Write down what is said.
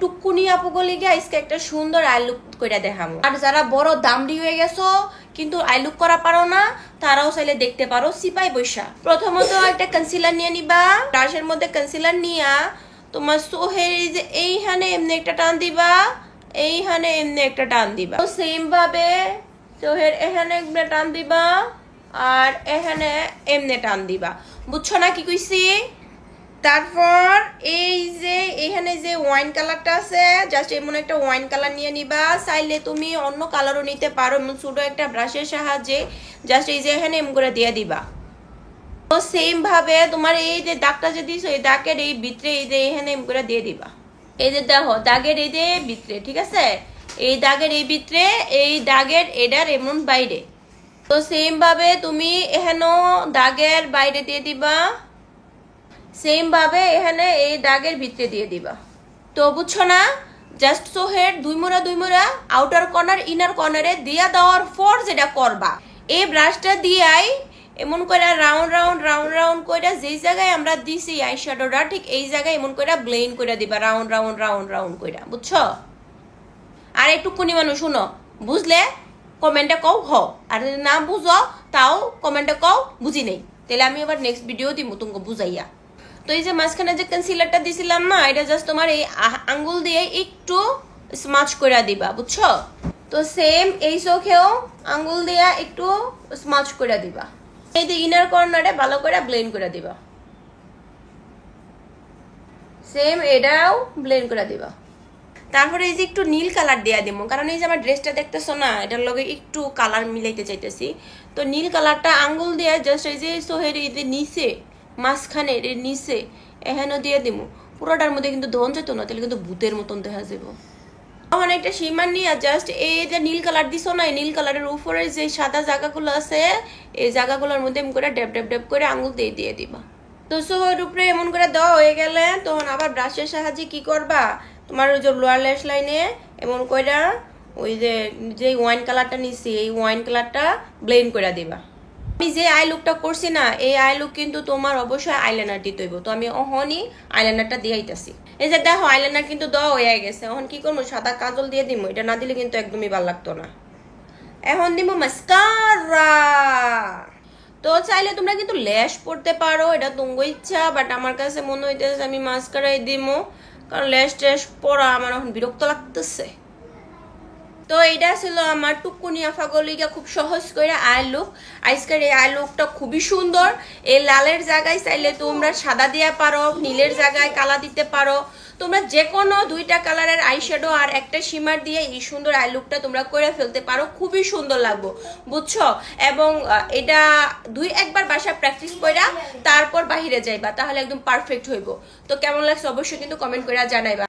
টুকুনি আপুগুলিকে আজকে একটা সুন্দর আই লুক করে দেখাবো। আর যারা বড় দামড়ি হয়ে গেছো কিন্তু আই লুক করা পারো না, তারাও চাইলে দেখতে পারো সিপাই বৈশা। প্রথমত একটা কনসিলার নিয়ে নিবা, ব্রাশের মধ্যে কনসিলার নিয়া তোমার চোখের এই যে এইখানে এমনি একটা টান দিবা, এইখানে এমনি একটা টান দিবা। তো সেম ভাবে চোখের এখানে একটা টান দিবা আর এখানে এমনি টান দিবা। বুঝছো না কি কইছি? তারপর এই যে এখানে যে ওয়াইন কালারটা আছে, জাস্ট এমন একটা ওয়াইন কালার নিয়ে নিবা। চাইলে তুমি অন্য কালারও নিতে পারো, এমন ছোট একটা ব্রাশের সাহায্যে জাস্ট এই যে এখানে এমন করে দিয়ে দিবা। তো সেম ভাবে তোমার এই যে দাগটা যে দিছো, এই দাগের এই ভিতরে এই যে এখানে এমন করে দিয়ে দিবা। এই যে দেখো দাগের এই যে ভিতরে, ঠিক আছে? এই দাগের এই ভিতরে, এই দাগের এটার এমন বাইরে। তো সেম ভাবে তুমি এখানেও দাগের বাইরে দিয়ে দিবা, সেম ভাবে এখানে এই দাগের ভিতরে দিয়ে দিবা। তো বুঝছো না? জাস্ট চোখের দুই মোড়া আউটার কর্নার ইনার কর্নারে দিয়া দেওয়ার পর যেটা করবা, এই ব্রাশটা দিয়াই এমন করে রাউন্ড রাউন্ড করে যেই জায়গায় আমরা দিছি আইশ্যাডোটা, ঠিক এই জায়গায় এমন করে ব্লেন্ড করে দিবা, রাউন্ড করে। বুঝছো? আর একটুকুনি মানুষ শুনো, বুঝলে কমেন্টে কও হ, আর যদি না বুঝো তাও কমেন্টে কও বুঝি নেই, তাহলে আমি আবার নেক্সট ভিডিও দিব তোমাকে বুঝাইয়া। তো এই যে মাঝখানে যে কনসিলারটা দিছিলাম না, এটা জাস্ট তোমার এই আঙ্গুল দিয়ে একটু স্মাচ করে দিবা। বুঝছো? তো সেম এই চোখেও আঙ্গুল দিয়ে একটু স্মাচ করে দিবা। এই যে ইনার কর্নারে ভালো করে ব্লেন্ড করে দিবা, সেম এটাও ব্লেন্ড করে দিবা। তারপরে এই যে একটু নীল কালার দেয়া দিব, কারণ এই যে আমার ড্রেসটা দেখতেছো না, এটার লগে একটু কালার মিলাইতে চাইতেছি। তো নীল কালারটা আঙ্গুল দিয়ে জাস্ট এই যে চোখের এই যে নিচে মাঝখানে নিচে এখানে দিয়ে দিব। পুরোটার মধ্যে কিন্তু ধন যেত না, তাহলে কিন্তু ভূতের মতন দেখা যাবো। তখন একটা সীমার নিয়ে জাস্ট এই যে নীল কালার দিছো না, এই নীল কালারের উপরে যে সাদা জায়গাগুলো আছে, এই জায়গাগুলোর মধ্যে এমন করে ড্যাপ করে আঙ্গুল দিয়ে দিবা। তো চোখের উপরে এমন করে দেওয়া হয়ে গেলে তখন আবার ব্রাশের সাহায্যে কি করবা, তোমার ওই যে লোয়ার ল্যাশ লাইনে এমন করে ওই যে ওয়াইন কালারটা নিছি, এই ওয়াইন কালারটা ব্লেন্ড করে দিবা। আমি যে আই লুকটা করছি না, এই আই লুক কিন্তু তোমার অবশ্যই আইলাইনার দিতে হইব। তো আমি অহনই আইলাইনারটা দিয়েইতাছি। এই যে দেখো আইলাইনার কিন্তু দেওয়া হয়ে গেছে। এখন কি করবো, সাদা কাজল দিয়ে দিব। এটা না দিলে কিন্তু একদমই ভালো লাগতো না। এখন দিব মাস্কারা। তো চাইলে তোমরা কিন্তু ল্যাশ পড়তে পারো, এটা তোমার ইচ্ছা, বাট আমার কাছে মনে হইতেছে আমি মাস্কারাই দিব, কারণ ল্যাশ ট্যাশ পরা আমার এখন বিরক্ত লাগতেছে। তো এটা ছিল আমার টুকুনি আফাগলিকা খুব সহজ করে আই লুক। আজকের এই আই লুকটা খুবই সুন্দর। এই লালের জায়গায় চাইলে তোমরা সাদা দিয়ে পারো, নীলের জায়গায় কালা দিতে পারো। তোমরা যে কোনো দুইটা কালারের আইশ্যাডো আর একটা শিমার দিয়ে এই সুন্দর আই লুকটা তোমরা করে ফেলতে পারো, খুবই সুন্দর লাগবে। বুঝছো? এবং এটা একবার বাসা প্র্যাকটিস কইরা তারপর বাহিরে যাইবা, তাহলে একদম পারফেক্ট হইব। তো কেমন লাগছে অবশ্যই কিন্তু কমেন্ট করে জানাইবা।